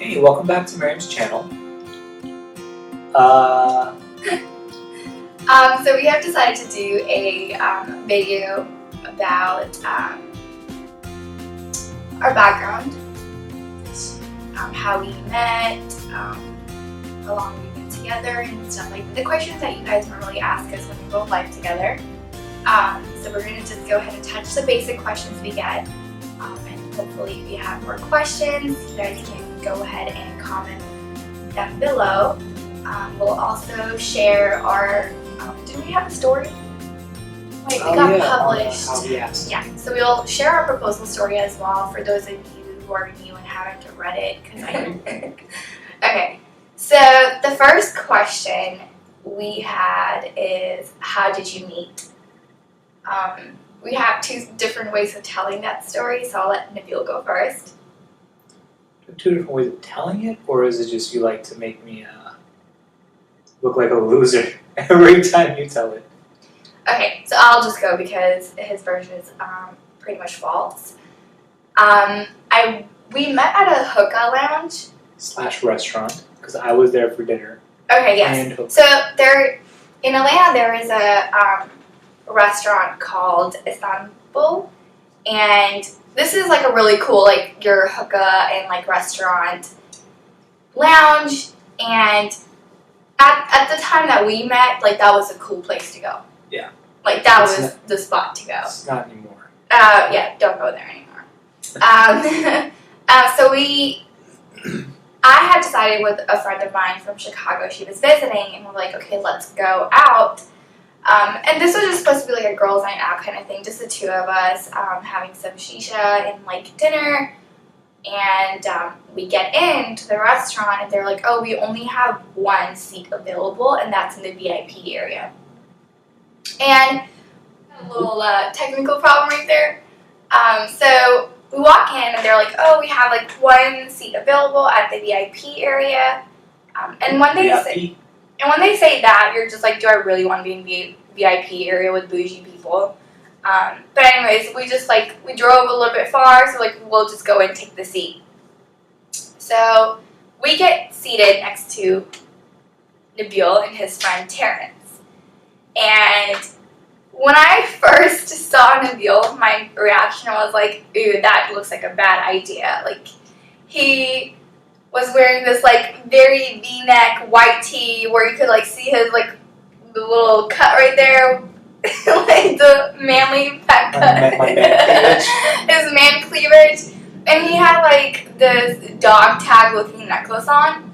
Hey, welcome back to Maryam's channel. So we have decided to do a video about our background, how we met, how long we've been together, and stuff like that. The questions that you guys normally ask us when we go live together. So we're going to just go ahead and touch the basic questions we get, and hopefully if you have more questions, you guys can go ahead and comment them below. We'll also share our, do we have a story? Wait, we got published. Yes. Yeah, so we'll share our proposal story as well for those of you who are new and haven't read it. Okay, so the first question we had is, how did you meet? We have two different ways of telling that story, so I'll let Nabil go first. Two different ways of telling it, or is it just you like to make me look like a loser every time you tell it? Okay, so I'll just go because his version is pretty much false. We met at a hookah lounge / restaurant, because I was there for dinner. Okay, yes. And hookah. So there, in Atlanta, there is a restaurant called Istanbul, and this is like a really cool, like, your hookah and like restaurant lounge. And at the time that we met, like, that was a cool place to go. Yeah. Like, that was the spot to go. It's not anymore. Yeah, don't go there anymore. So I had decided with a friend of mine from Chicago, she was visiting, and we're like, okay, let's go out. And this was just supposed to be like a girls' night out kind of thing, just the two of us having some shisha and like dinner. And we get into the restaurant, and they're like, oh, we only have one seat available, and that's in the VIP area. And a little technical problem right there. So we walk in, and they're like, oh, we have like one seat available at the VIP area. And when they say that, you're just like, do I really want to be in the VIP area with bougie people? But anyways, we drove a little bit far, so like, we'll just go and take the seat. So we get seated next to Nabil and his friend Terrence. And when I first saw Nabil, my reaction was like, ooh, that looks like a bad idea. Like, he was wearing this like very V-neck white tee where you could like see his like the little cut right there, like the manly fat cut, his man cleavage, and he had like this dog tag looking necklace on,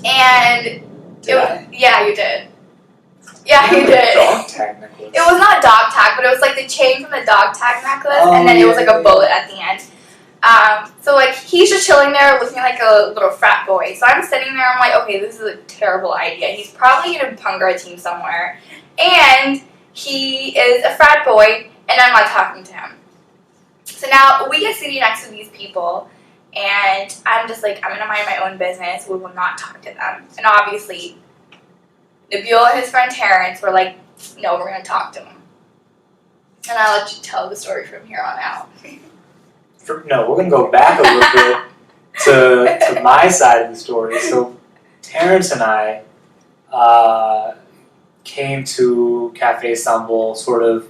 and yeah, you did. Yeah, you did. Dog tag necklace. It was not dog tag, but it was like the chain from the dog tag necklace, and then it was like a bullet at the end. So like, he's just chilling there looking like a little frat boy. So I'm sitting there, I'm like, okay, this is a terrible idea. He's probably in a Pungra team somewhere, and he is a frat boy, and I'm not talking to him. So now we get sitting next to these people, and I'm just like, I'm gonna mind my own business. We will not talk to them. And obviously, Nabil and his friend Terrence were like, no, we're gonna talk to him. And I'll let you tell the story from here on out. No, we're going to go back a little bit to my side of the story. So Terrence and I came to Cafe Istanbul sort of,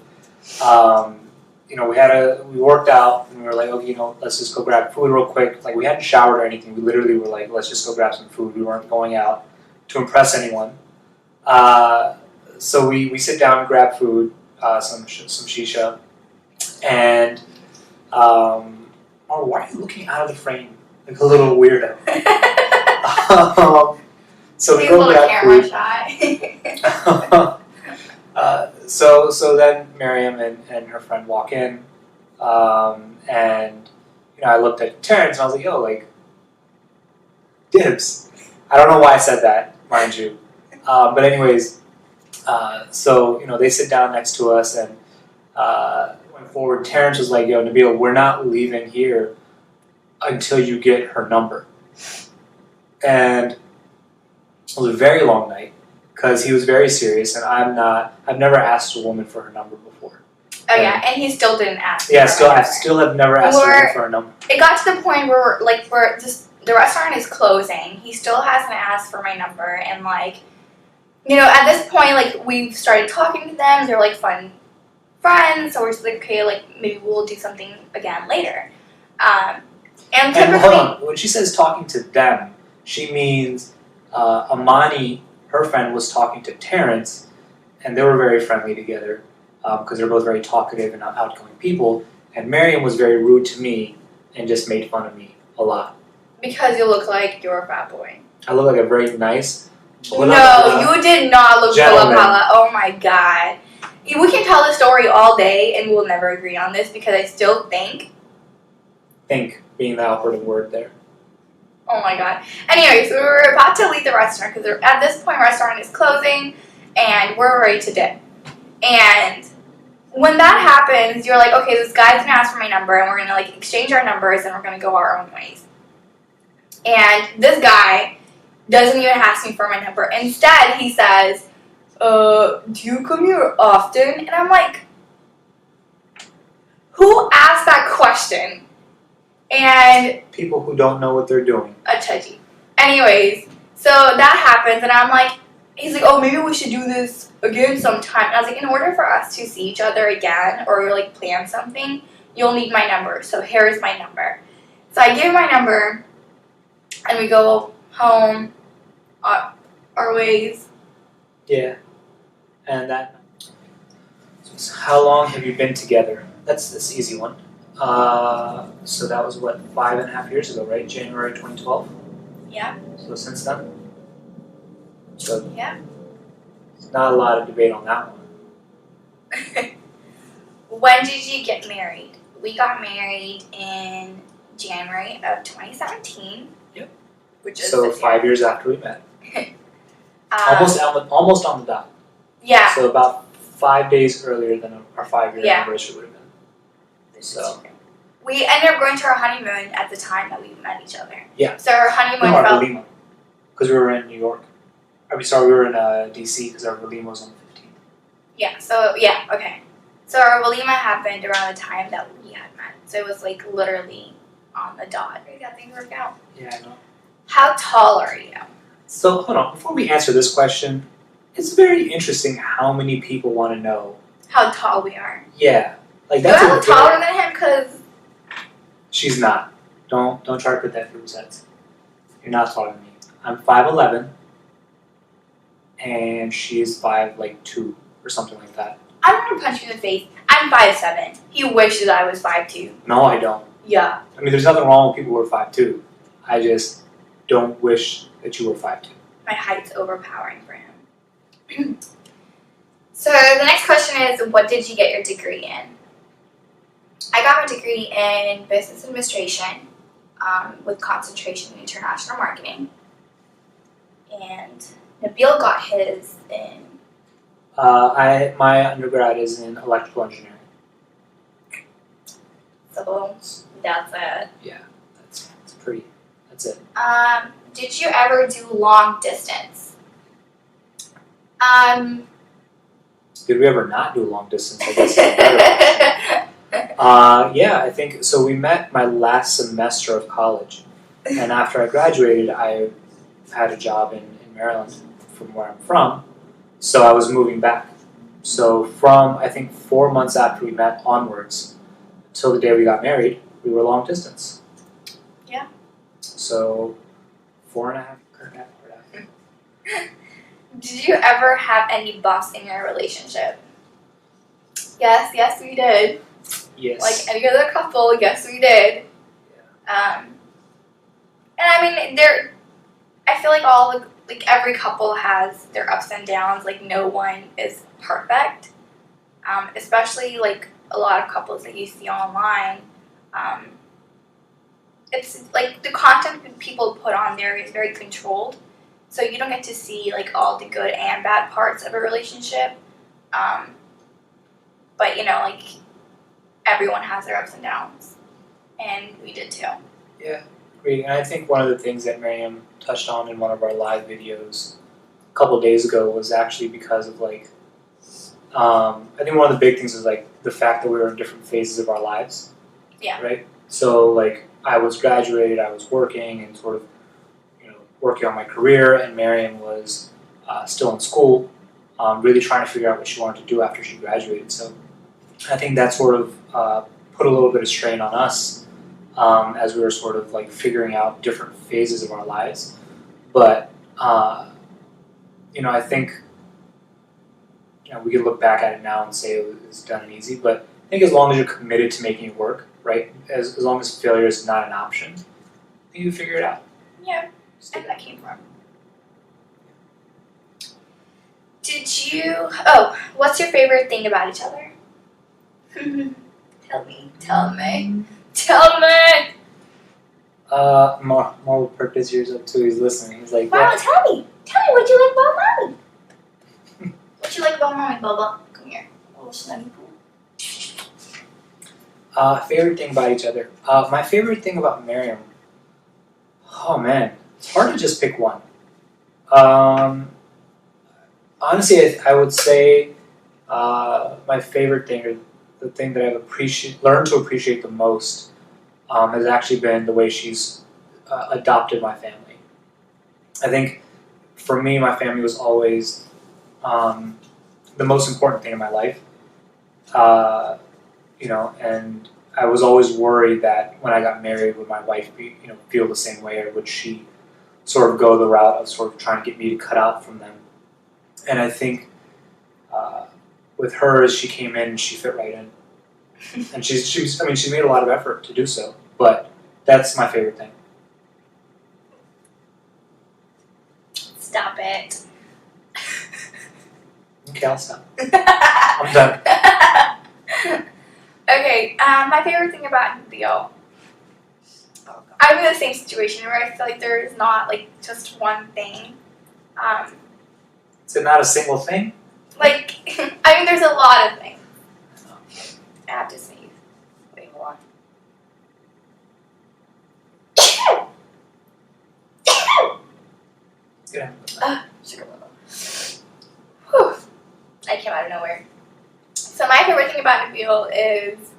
we worked out, and we were like, okay, let's just go grab food real quick. Like, we hadn't showered or anything. We literally were like, let's just go grab some food. We weren't going out to impress anyone. So we sit down and grab food, some shisha, and oh, why are you looking out of the frame like a little weirdo? So we go grab food. So then Maryam and her friend walk in, and I looked at Terrence and I was like, yo, like, dibs. I don't know why I said that, mind you. But anyways, so they sit down next to us, and went forward. Terrence was like, yo, Nabil, we're not leaving here until you get her number. And it was a very long night because he was very serious, and I've never asked a woman for her number before. Oh yeah, and he still didn't ask. Yeah, I still have never asked a woman for her number. It got to the point where we're just the restaurant is closing. He still hasn't asked for my number, and like, at this point, like we've started talking to them. They're like fun friends, so we're just like, okay, like maybe we'll do something again later. And And typically, hold on, when she says talking to them, she means Amani, her friend, was talking to Terrence, and they were very friendly together because they're both very talkative and outgoing people. And Maryam was very rude to me and just made fun of me a lot. because you look like you're a fat boy. I look like a very nice. No, you did not look gentleman. Pala. Oh my god. We can tell the story all day and we'll never agree on this because I still think. Think being the operative word there. Oh my god. Anyway, so we're about to leave the restaurant because at this point, restaurant is closing and we're ready to dip. And when that happens, you're like, okay, this guy's gonna ask for my number and we're gonna like exchange our numbers and we're gonna go our own ways. And this guy doesn't even ask me for my number. Instead, he says, do you come here often? And I'm like, who asked that question? And People who don't know what they're doing. a chudgy. Anyways, so that happens and I'm like, he's like, oh, maybe we should do this again sometime. And I was like, in order for us to see each other again or like plan something, you'll need my number. So here's my number. So I give him my number and we go home our ways. Yeah. And that. So how long have you been together? That's an easy one. So that was what, 5.5 years ago, right? January 2012. Yeah. So since then. So Yeah. there's not a lot of debate on that one. When did you get married? We got married in January of 2017. Yep. Which is So this 5 years after we met. year. Almost on the dot. Yeah. So about 5 days earlier than our 5-year Yeah. anniversary would have been. So We ended up going to our honeymoon at the time that we met each other. Yeah. So our honeymoon no, our felt. Valima, because we were in New York. We were in DC because our Valima was on the 15th. Yeah. So yeah. Okay. So our walima happened around the time that we had met. So it was like literally on the dot. We got things worked out. Yeah, I know. How tall are you? So hold on, before we answer this question, it's very interesting how many people want to know. How tall we are. Yeah, like Do that's I look taller than him? Cause She's not. Don't try to put that through his heads. You're not taller than me. I'm 5'11", and she's 5'2" or something like that. I'm gonna punch you in the face. I'm 5'7". He wishes I was 5'2". No, I don't. Yeah. I mean, there's nothing wrong with people who are 5'2". I just don't wish that you were 5'2". My height's overpowering for him. So the next question is, what did you get your degree in? I got my degree in business administration with concentration in international marketing. And Nabil got his in. My undergrad is in electrical engineering. So that's it. Yeah, that's pretty. That's it. Did you ever do long distance? Did we ever not do long distance? I guess is a better question. Yeah, I think so. We met my last semester of college, and after I graduated, I had a job in Maryland, from where I'm from. So I was moving back. So from I think 4 months after we met onwards, till the day we got married, we were long distance. Yeah. So 4.5. Did you ever have any bumps in your relationship? Yes, we did. Yes. Like any other couple, yes, we did. And I mean, I feel like every couple has their ups and downs. Like no one is perfect. Especially like a lot of couples that you see online. It's like the content that people put on there is very controlled. So you don't get to see like all the good and bad parts of a relationship. But like everyone has their ups and downs. And we did too. Yeah, great. And I think one of the things that Maryam touched on in one of our live videos a couple days ago was actually because of I think one of the big things is the fact that we were in different phases of our lives. Yeah. Right? So I was graduated, I was working and sort of, working on my career, and Maryam was still in school, really trying to figure out what she wanted to do after she graduated. So I think that sort of put a little bit of strain on us as we were sort of like figuring out different phases of our lives. But I think we can look back at it now and say it was done and easy. But I think as long as you're committed to making it work, right? As long as failure is not an option, I think you figure it out. Yeah, and that came from. What's your favorite thing about each other? Tell me. Marvel perked his ears up too. He's listening. He's like, wow, tell me what you like about mommy. What you like about mommy, Bubba? Come here, little snuggy poo. Favorite thing about each other. My favorite thing about Maryam. Oh man, it's hard to just pick one. Honestly, I would say my favorite thing, or the thing that I've learned to appreciate the most, has actually been the way she's adopted my family. I think for me, my family was always the most important thing in my life. And I was always worried that when I got married, would my wife feel the same way, or would she sort of go the route of sort of trying to get me to cut out from them? And I think with her, as she came in, she fit right in, and she made a lot of effort to do so. But that's my favorite thing. Stop it. Okay, I'll stop. I'm done. Okay, my favorite thing about Nabil. I'm in the same situation where I feel like there is not like just one thing. Is it not a single thing? There's a lot of things. I have to sneeze. Wait, hold on. Yeah. Sugar level. Whew. I came out of nowhere. So my favorite thing about Nabil is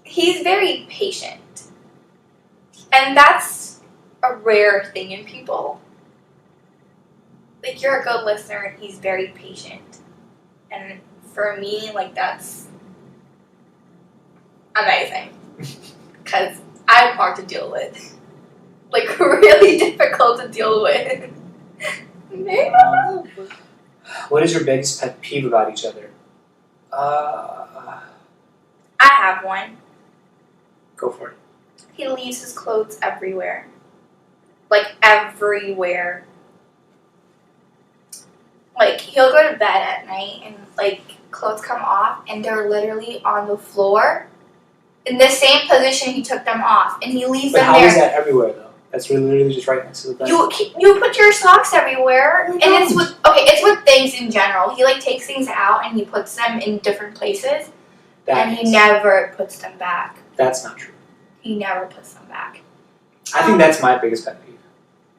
he's very patient. And that's a rare thing in people. Like, you're a good listener and he's very patient. And for me, that's amazing. Because I'm hard to deal with. Really difficult to deal with. What is your biggest pet peeve about each other? I have one. Go for it. He leaves his clothes everywhere. Everywhere. He'll go to bed at night and, clothes come off and they're literally on the floor in the same position he took them off, and he leaves them there. But how is that everywhere, though? That's literally just right next to the bed. You put your socks everywhere, and it's with things in general. He takes things out and he puts them in different places, and he never puts them back. That's not true. He never puts them back. I think that's my biggest pet peeve,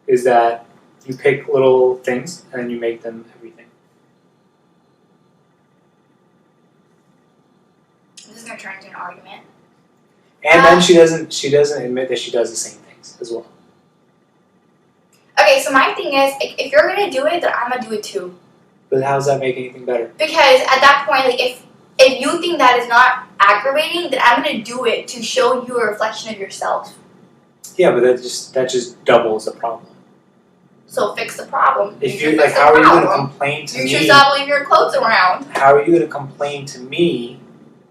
is that you pick little things and then you make them everything. This is gonna turn into an argument. And then she doesn't admit that she does the same things as well. Okay, so my thing is, if you're gonna do it, then I'm gonna do it too. But how does that make anything better? Because at that point, if you think that is not aggravating, then I'm gonna do it to show you a reflection of yourself. Yeah, but that just doubles the problem. So fix the problem. If you how are you gonna complain to me? You should stop leaving your clothes around. How are you gonna complain to me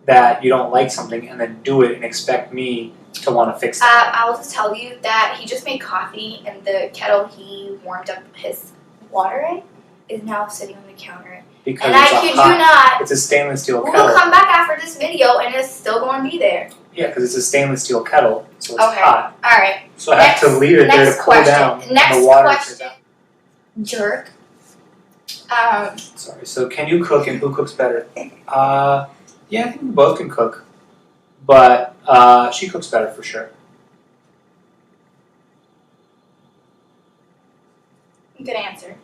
that you don't like something and then do it and expect me to want to fix it? I will just tell you that he just made coffee, and the kettle he warmed up his water in is now sitting on the counter. Because and I kid you not, it's a stainless steel we kettle. will come back after this video and it's still going to be there. Yeah, because it's a stainless steel kettle, so it's okay. hot. All right. So I have to leave it there to cool down. Next and the water question. Jerk. Sorry. So can you cook, and who cooks better? Yeah, I think we both can cook, but she cooks better for sure. Good answer.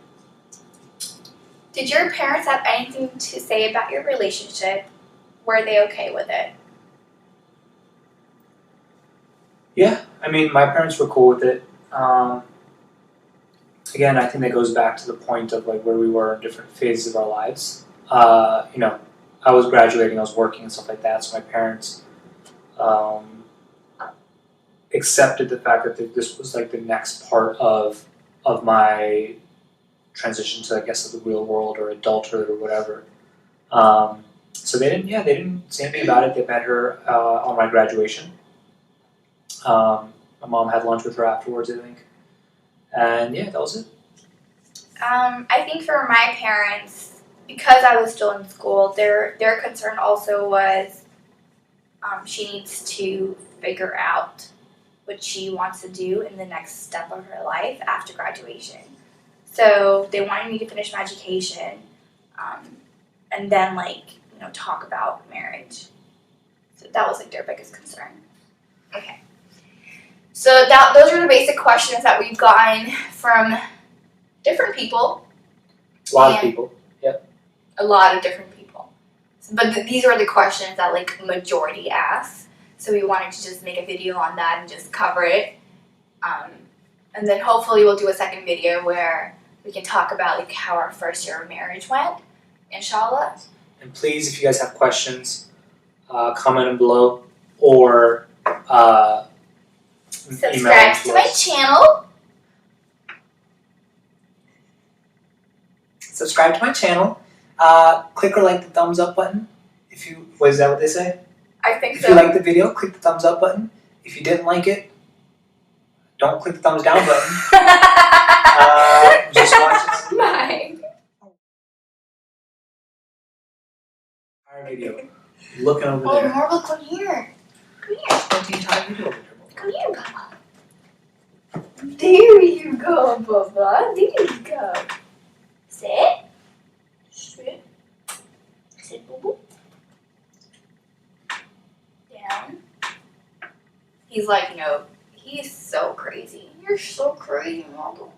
Did your parents have anything to say about your relationship? Were they okay with it? Yeah, I mean, my parents were cool with it. Again, I think that goes back to the point of like where we were in different phases of our lives. You know, I was graduating, I was working and stuff like that, so my parents um, accepted the fact that this was like the next part of my transition to, I guess, the real world or adulthood or whatever. So they didn't say anything about it. They met her on my graduation. My mom had lunch with her afterwards, I think, and yeah, that was it. I think for my parents, because I was still in school, their concern also was she needs to figure out what she wants to do in the next step of her life after graduation. So they wanted me to finish my education, um, and then talk about marriage. So that was like their biggest concern. Okay. So those are the basic questions that we've gotten from different people. A lot of people. A lot of different people. But these are the questions that like majority asks. So we wanted to just make a video on that and just cover it. And then hopefully we'll do a second video where we can talk about like how our first year of marriage went, inshallah. And please, if you guys have questions, comment them below or Subscribe to my channel. Subscribe to my channel. Click or like the thumbs up button. Is that what they say? I think If so. you liked the video, click the thumbs up button. If you didn't like it, don't click the thumbs down button. Just watch this Bye. entire video. Looking over Oh, there. Marvel, come here. Come here. Spent the entire video over there. Come here, Bubba. There you go, Bubba. There you go. Sit. Sit. Sit, boo boo. Down. He's like, no. He's so crazy. You're so crazy, Marvel.